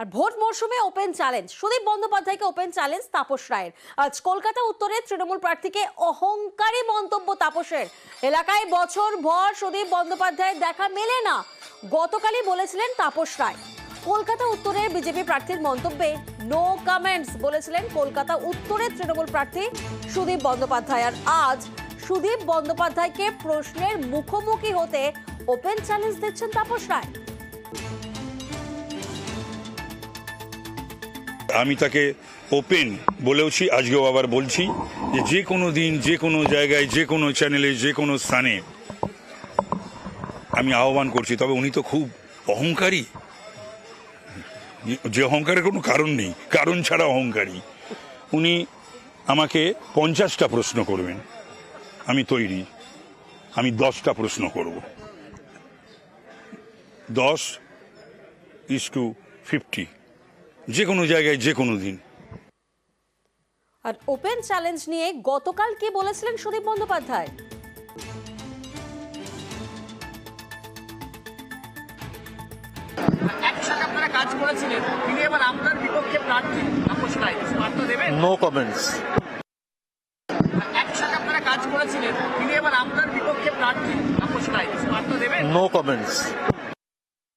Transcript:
আর vote মরশুমে open challenge, Sudip বন্দ্যোপাধ্যায়কে open challenge Tapas রায়ের। আজ কলকাতা উত্তরের তৃণমূল প্রার্থীকে অহংকারী মন্তব্য তাপসের। এলাকায় বছর ভর সুদীপ বন্দ্যোপাধ্যায়ের দেখা মেলে না, গতকালই বলেছিলেন তাপস রায়। কলকাতা উত্তরের বিজেপি প্রার্থীর মন্তব্যে নো কমেন্টস বলেছিলেন কলকাতা উত্তরের তৃণমূল প্রার্থী সুদীপ বন্দ্যোপাধ্যায়। আর আজ সুদীপ বন্দ্যোপাধ্যায়কে প্রশ্নের মুখোমুখি হতে ওপেন চ্যালেঞ্জ দিচ্ছেন তাপস রায়। আমি তাকে ওপেন বলেওছি, আজকেও আবার বলছি যে কোনো দিন, যে কোনো জায়গায়, যে কোনো চ্যানেলে, যে কোনো স্থানে আমি আহ্বান করছি। তবে উনি তো খুব অহংকারী, যে অহংকারের কোনো কারণ নেই, কারণ ছাড়া অহংকারী। উনি আমাকে 50টা প্রশ্ন করবেন, আমি তৈরি। আমি 10টা প্রশ্ন করব। 10:50, যে কোনো জায়গায়, যে কোনো দিন। আর ওপেন চ্যালেঞ্জ নিয়ে গতকাল কি বলেছিলেন সুদীপ বন্দ্যোপাধ্যায়? একসাথে আপনারা কাজ করেছিলেন, তিনি এবার আপনার বিপক্ষে প্রার্থী, তাপস রায়, বার্তা দেবেন? No comments. একসাথে আপনারা কাজ করেছিলেন, তিনি এবার আপনার বিপক্ষে প্রার্থী, তাপস রায়, বার্তা দেবেন? No comments.